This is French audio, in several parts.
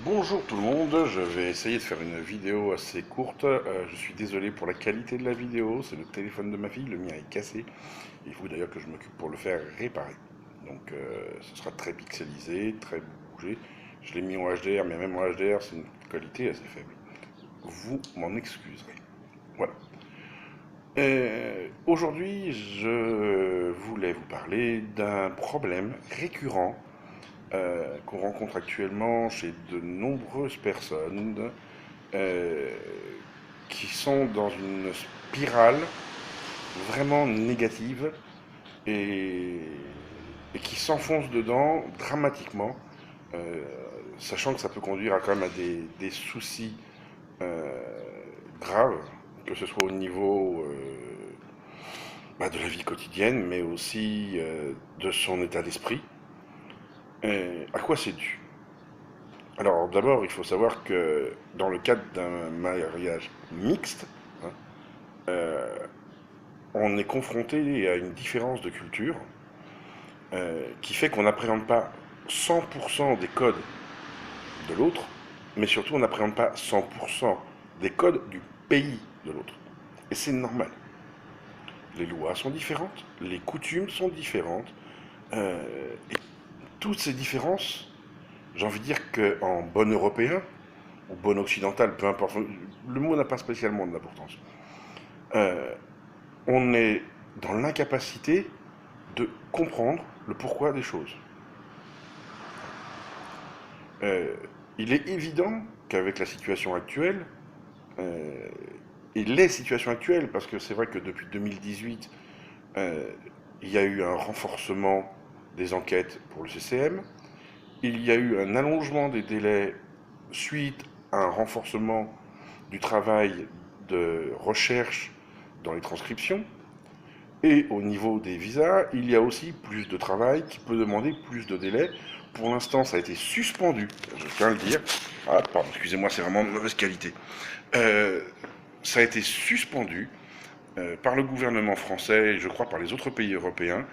Bonjour tout le monde, je vais essayer de faire une vidéo assez courte. Je suis désolé pour la qualité de la vidéo, c'est le téléphone de ma fille, le mien est cassé. Il faut d'ailleurs que je m'occupe pour le faire réparer. Donc ce sera très pixelisé, très bougé. Je l'ai mis en HDR, mais même en HDR c'est une qualité assez faible. Vous m'en excuserez. Voilà. Aujourd'hui, je voulais vous parler d'un problème récurrent qu'on rencontre actuellement chez de nombreuses personnes euh, qui sont dans une spirale vraiment négative et, et qui s'enfoncent dedans dramatiquement, euh, sachant que ça peut conduire à quand même à des soucis euh, graves, que ce soit au niveau de la vie quotidienne, mais aussi de son état d'esprit. À quoi c'est dû? Alors d'abord, il faut savoir que dans le cadre d'un mariage mixte, hein, euh, on est confronté à une différence de culture qui fait qu'on n'appréhende pas 100% des codes de l'autre, mais surtout on n'appréhende pas 100% des codes du pays de l'autre. Et c'est normal. Les lois sont différentes, les coutumes sont différentes, et toutes ces différences, j'ai envie de dire qu'en bon européen, ou bon occidental, peu importe, le mot n'a pas spécialement de l'importance. Euh, on est dans l'incapacité de comprendre le pourquoi des choses. Euh, il est évident qu'avec la situation actuelle, euh, et les situations actuelles, parce que c'est vrai que depuis 2018, euh, il y a eu un renforcement des enquêtes pour le CCM, il y a eu un allongement des délais suite à un renforcement du travail de recherche dans les transcriptions, et au niveau des visas, il y a aussi plus de travail qui peut demander plus de délais. Pour l'instant, ça a été suspendu, je tiens à le dire. Ah, pardon, excusez-moi, c'est vraiment de mauvaise qualité. Euh, Ça a été suspendu par le gouvernement français et je crois par les autres pays européens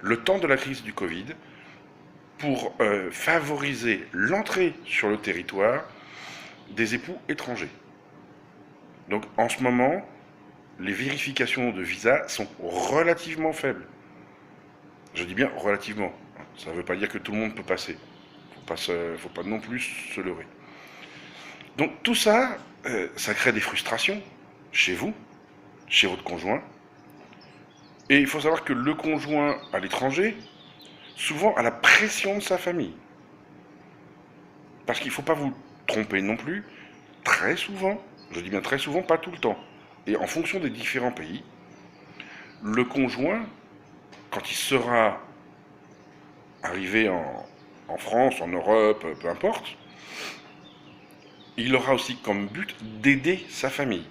le temps de la crise du Covid pour favoriser l'entrée sur le territoire des époux étrangers. Donc en ce moment, les vérifications de visa sont relativement faibles. Je dis bien relativement. Ça ne veut pas dire que tout le monde peut passer. Faut pas non plus se leurrer. Donc tout ça, ça crée des frustrations chez vous, chez votre conjoint. Et il faut savoir que le conjoint à l'étranger, souvent a la pression de sa famille. Parce qu'il ne faut pas vous tromper non plus, très souvent, je dis bien très souvent, pas tout le temps. Et en fonction des différents pays, le conjoint, quand il sera arrivé en France, en Europe, peu importe, il aura aussi comme but d'aider sa famille.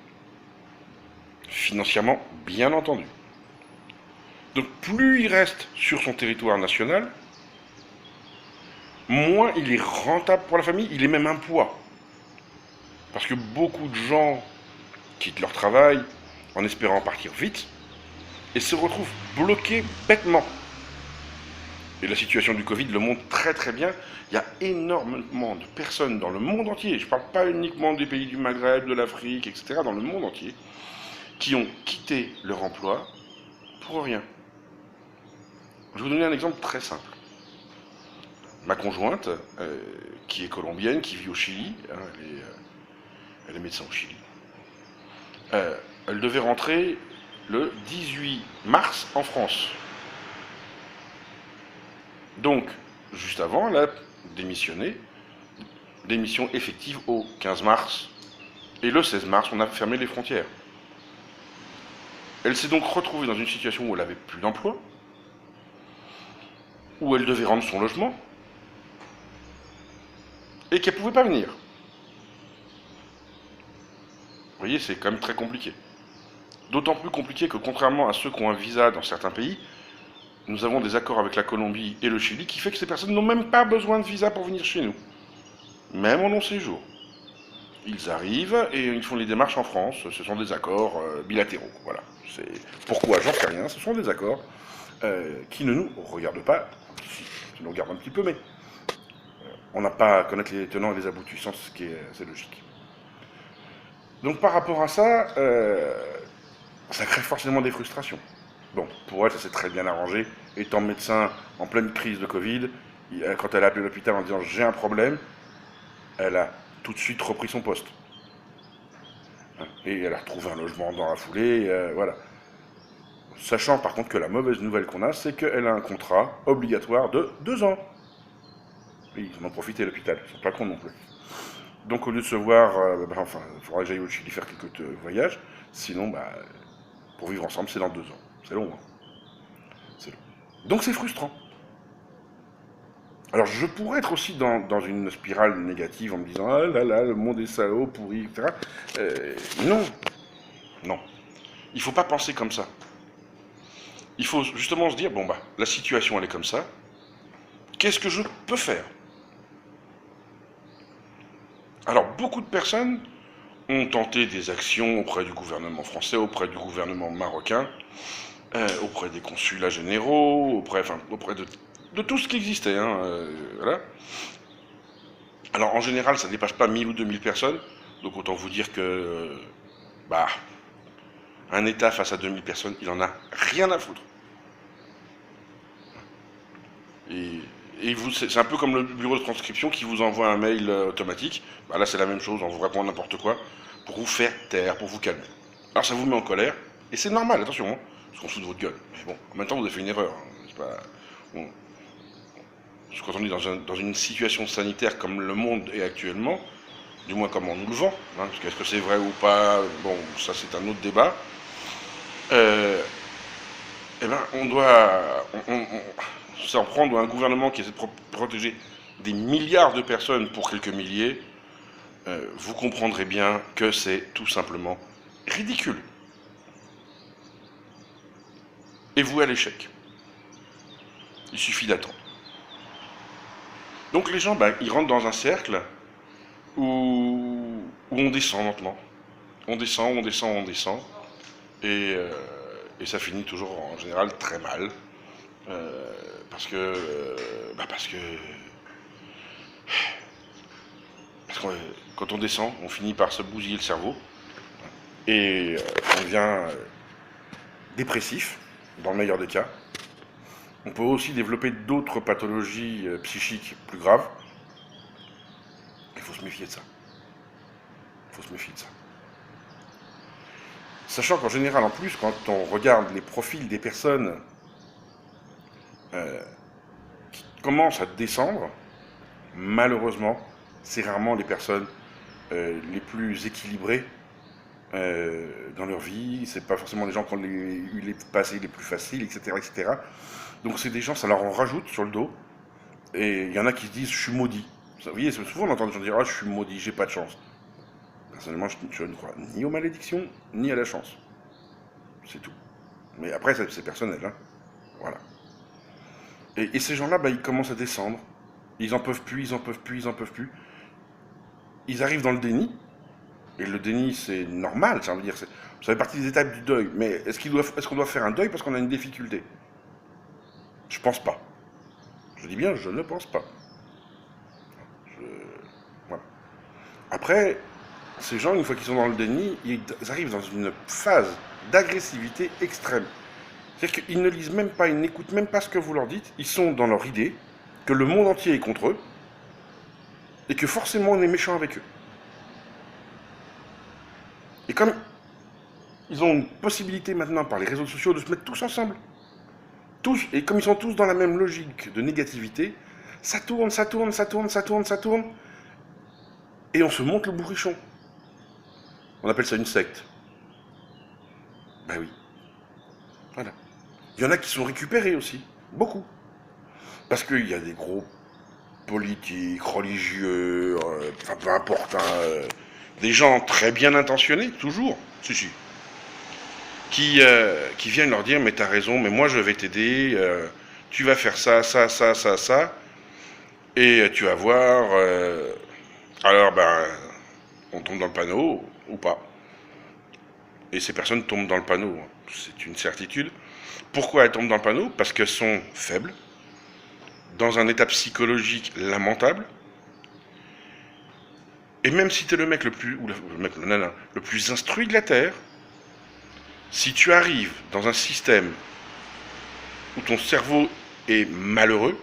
Financièrement, bien entendu. Donc plus il reste sur son territoire national, moins il est rentable pour la famille, il est même un poids. Parce que beaucoup de gens quittent leur travail en espérant partir vite et se retrouvent bloqués bêtement. Et la situation du Covid le montre très très bien. Il y a énormément de personnes dans le monde entier, je ne parle pas uniquement des pays du Maghreb, de l'Afrique, etc., dans le monde entier, qui ont quitté leur emploi pour rien. Je vais vous donner un exemple très simple. Ma conjointe, qui est colombienne, qui vit au Chili, hein, elle est médecin au Chili, elle devait rentrer le 18 mars en France. Donc, juste avant, elle a démissionné, démission effective au 15 mars, et le 16 mars, on a fermé les frontières. Elle s'est donc retrouvée dans une situation où elle n'avait plus d'emploi, où elle devait rendre son logement, et qu'elle ne pouvait pas venir. Vous voyez, c'est quand même très compliqué. D'autant plus compliqué que contrairement à ceux qui ont un visa dans certains pays, nous avons des accords avec la Colombie et le Chili qui fait que ces personnes n'ont même pas besoin de visa pour venir chez nous, même en long séjour. Ils arrivent et ils font les démarches en France. Ce sont des accords bilatéraux. Voilà. C'est pourquoi j'en sais rien. Ce sont des accords qui ne nous regardent pas. Si, qui nous regardent un petit peu, mais on n'a pas à connaître les tenants et les aboutissants, ce qui est assez logique. Donc par rapport à ça, ça crée forcément des frustrations. Bon, pour elle, ça s'est très bien arrangé. Étant médecin en pleine crise de Covid, quand elle a appelé l'hôpital en disant j'ai un problème, elle a tout de suite repris son poste. Et elle a retrouvé un logement dans la foulée, voilà. Sachant par contre que la mauvaise nouvelle qu'on a, c'est qu'elle a un contrat obligatoire de 2 ans. Et ils en ont profité à l'hôpital, ils sont pas cons non plus. Donc au lieu de se voir, enfin, il faudra que j'aille au Chili faire quelques voyages, sinon, pour vivre ensemble, c'est dans 2 ans. C'est long, hein. C'est long. Donc c'est frustrant. Alors je pourrais être aussi dans une spirale négative en me disant ah là là, le monde est salaud, pourri, etc. Non, non. Il ne faut pas penser comme ça. Il faut justement se dire bon la situation elle est comme ça. Qu'est-ce que je peux faire? Alors beaucoup de personnes ont tenté des actions auprès du gouvernement français, auprès du gouvernement marocain, auprès des consulats généraux, auprès de tout ce qui existait. Voilà. Alors en général, ça ne dépasse pas 1000 ou 2000 personnes. Donc autant vous dire que un État face à 2000 personnes, il en a rien à foutre. Et c'est un peu comme le bureau de transcription qui vous envoie un mail automatique. Là, c'est la même chose, on vous répond n'importe quoi pour vous faire taire, pour vous calmer. Alors ça vous met en colère, et c'est normal, attention, hein, parce qu'on se fout de votre gueule. Mais bon, en même temps, vous avez fait une erreur. C'est pas... Bon. Parce que quand on est dans une situation sanitaire comme le monde est actuellement, du moins comme on nous le vend, hein, parce qu'est-ce que c'est vrai ou pas, bon, ça c'est un autre débat. On doit... s'en prendre à un gouvernement qui essaie de protéger des milliards de personnes pour quelques milliers, vous comprendrez bien que c'est tout simplement ridicule. Et voué à l'échec. Il suffit d'attendre. Donc les gens, ils rentrent dans un cercle où on descend lentement. On descend, on descend, on descend. Et ça finit toujours en général très mal. Parce que quand on descend, on finit par se bousiller le cerveau. Et on devient dépressif, dans le meilleur des cas. On peut aussi développer d'autres pathologies psychiques plus graves. Il faut se méfier de ça. Il faut se méfier de ça. Sachant qu'en général, en plus, quand on regarde les profils des personnes qui commencent à descendre, malheureusement, c'est rarement les personnes les plus équilibrées dans leur vie, c'est pas forcément les gens qui ont eu les passés les plus faciles, etc., etc. Donc c'est des gens, ça leur en rajoute sur le dos, et il y en a qui se disent je suis maudit. Vous voyez, souvent on entend des gens dire ah je suis maudit, j'ai pas de chance. Personnellement, je ne crois ni aux malédictions, ni à la chance. C'est tout. Mais après, c'est personnel, hein. Voilà. Et ces gens-là, ils commencent à descendre. Ils en peuvent plus, ils en peuvent plus, ils en peuvent plus. Ils arrivent dans le déni. Et le déni, c'est normal, ça veut dire, ça fait partie des étapes du deuil. Mais est-ce qu'on doit faire un deuil parce qu'on a une difficulté? Je pense pas. Je dis bien, je ne pense pas. Voilà. Après, ces gens, une fois qu'ils sont dans le déni, ils arrivent dans une phase d'agressivité extrême. C'est-à-dire qu'ils ne lisent même pas, ils n'écoutent même pas ce que vous leur dites. Ils sont dans leur idée que le monde entier est contre eux et que forcément on est méchant avec eux. Et comme ils ont une possibilité maintenant par les réseaux sociaux de se mettre tous ensemble, tous, et comme ils sont tous dans la même logique de négativité, ça tourne, ça tourne, ça tourne, ça tourne, ça tourne, et on se monte le bourrichon. On appelle ça une secte. Ben oui. Voilà. Il y en a qui sont récupérés aussi, beaucoup. Parce qu'il y a des groupes politiques, religieux, peu importe, des gens très bien intentionnés, toujours, si, qui viennent leur dire, mais t'as raison, mais moi je vais t'aider, tu vas faire ça, ça, ça, ça, ça, et tu vas voir, alors on tombe dans le panneau, ou pas. Et ces personnes tombent dans le panneau, c'est une certitude. Pourquoi elles tombent dans le panneau? Parce qu'elles sont faibles, dans un état psychologique lamentable, Et même si t'es le mec le plus, ou le mec, le nana, le plus instruit de la Terre, si tu arrives dans un système où ton cerveau est malheureux,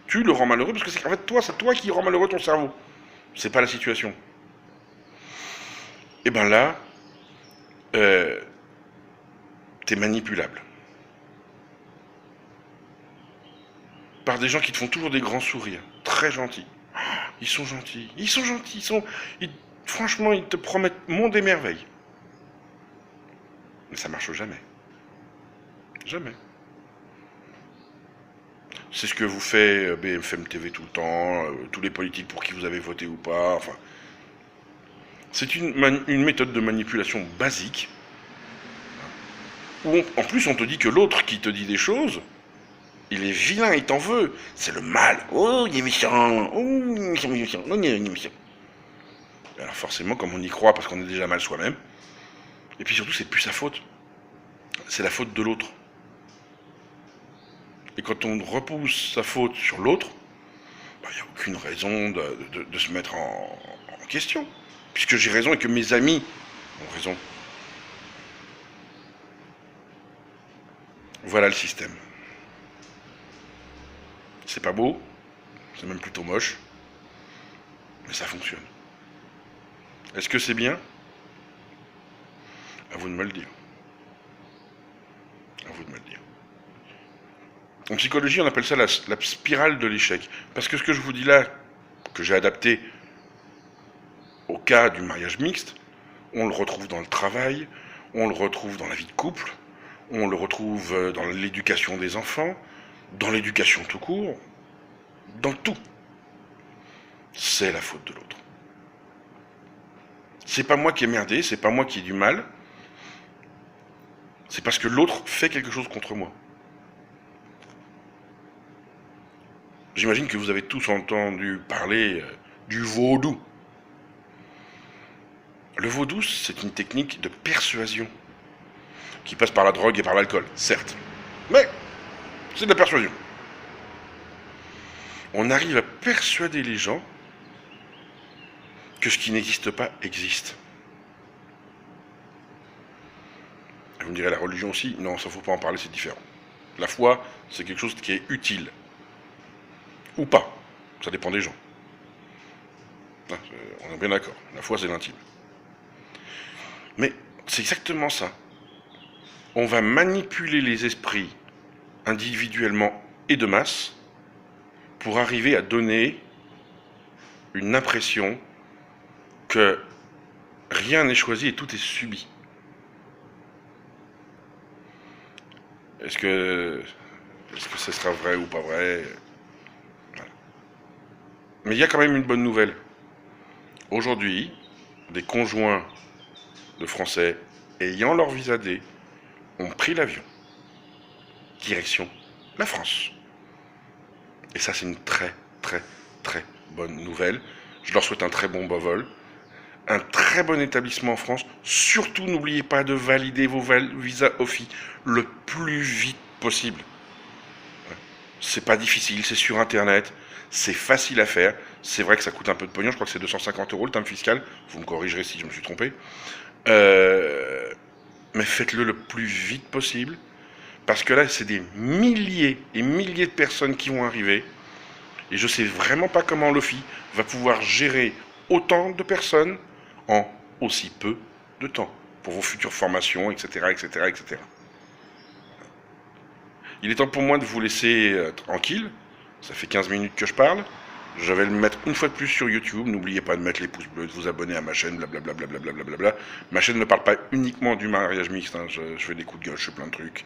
tu le rends malheureux parce que c'est en fait toi, c'est toi qui rends malheureux ton cerveau. C'est pas la situation. Et ben là, euh, t'es manipulable. Par des gens qui te font toujours des grands sourires, très gentils. Ils sont gentils, ils sont gentils, franchement, ils te promettent monde et merveille. Mais ça marche jamais. Jamais. C'est ce que vous fait BFM TV tout le temps, tous les politiques pour qui vous avez voté ou pas, enfin. C'est une méthode de manipulation basique, où en plus on te dit que l'autre qui te dit des choses, il est vilain, il t'en veut. C'est le mal. Oh, il est méchant. Oh, il est méchant, il est méchant. Oh, il est méchant. Alors forcément, comme on y croit parce qu'on est déjà mal soi-même, et puis surtout, c'est plus sa faute. C'est la faute de l'autre. Et quand on repousse sa faute sur l'autre, il n'y a aucune raison de se mettre en question. Puisque j'ai raison et que mes amis ont raison. Voilà le système. C'est pas beau, c'est même plutôt moche, mais ça fonctionne. Est-ce que c'est bien? À vous de me le dire. À vous de me le dire. En psychologie, on appelle ça la spirale de l'échec. Parce que ce que je vous dis là, que j'ai adapté au cas du mariage mixte, on le retrouve dans le travail, on le retrouve dans la vie de couple, on le retrouve dans l'éducation des enfants, dans l'éducation tout court, dans tout. C'est la faute de l'autre. C'est pas moi qui ai merdé, c'est pas moi qui ai du mal, c'est parce que l'autre fait quelque chose contre moi. J'imagine que vous avez tous entendu parler du vaudou. Le vaudou, c'est une technique de persuasion qui passe par la drogue et par l'alcool, certes. Mais c'est de la persuasion. On arrive à persuader les gens que ce qui n'existe pas existe. Vous me direz la religion aussi, non, ça ne faut pas en parler, c'est différent. La foi, c'est quelque chose qui est utile. Ou pas, ça dépend des gens. On est bien d'accord, la foi c'est l'intime. Mais c'est exactement ça. On va manipuler les esprits individuellement et de masse pour arriver à donner une impression que rien n'est choisi et tout est subi. Est-ce que ce sera vrai ou pas vrai? Voilà. Mais il y a quand même une bonne nouvelle. Aujourd'hui, des conjoints de Français ayant leur visa D ont pris l'avion. Direction la France. Et ça, c'est une très, très, très bonne nouvelle. Je leur souhaite un très bon vol, un très bon établissement en France. Surtout, n'oubliez pas de valider vos visas OFI le plus vite possible. C'est pas difficile, c'est sur Internet, c'est facile à faire. C'est vrai que ça coûte un peu de pognon, je crois que c'est 250 € le timbre fiscal. Vous me corrigerez si je me suis trompé. Mais faites-le le plus vite possible. Parce que là, c'est des milliers et milliers de personnes qui vont arriver. Et je ne sais vraiment pas comment l'OFI va pouvoir gérer autant de personnes en aussi peu de temps. Pour vos futures formations, etc., etc., etc. Il est temps pour moi de vous laisser tranquille. Ça fait 15 minutes que je parle. Je vais le mettre une fois de plus sur YouTube. N'oubliez pas de mettre les pouces bleus, de vous abonner à ma chaîne, blablabla. Blablabla. Ma chaîne ne parle pas uniquement du mariage mixte. Hein. Je fais des coups de gueule, je fais plein de trucs.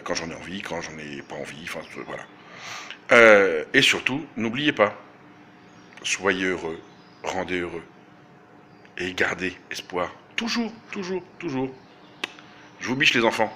Quand j'en ai envie, quand j'en ai pas envie. Enfin, voilà. Et surtout, n'oubliez pas, soyez heureux, rendez heureux. Et gardez espoir. Toujours, toujours, toujours. Je vous biche les enfants.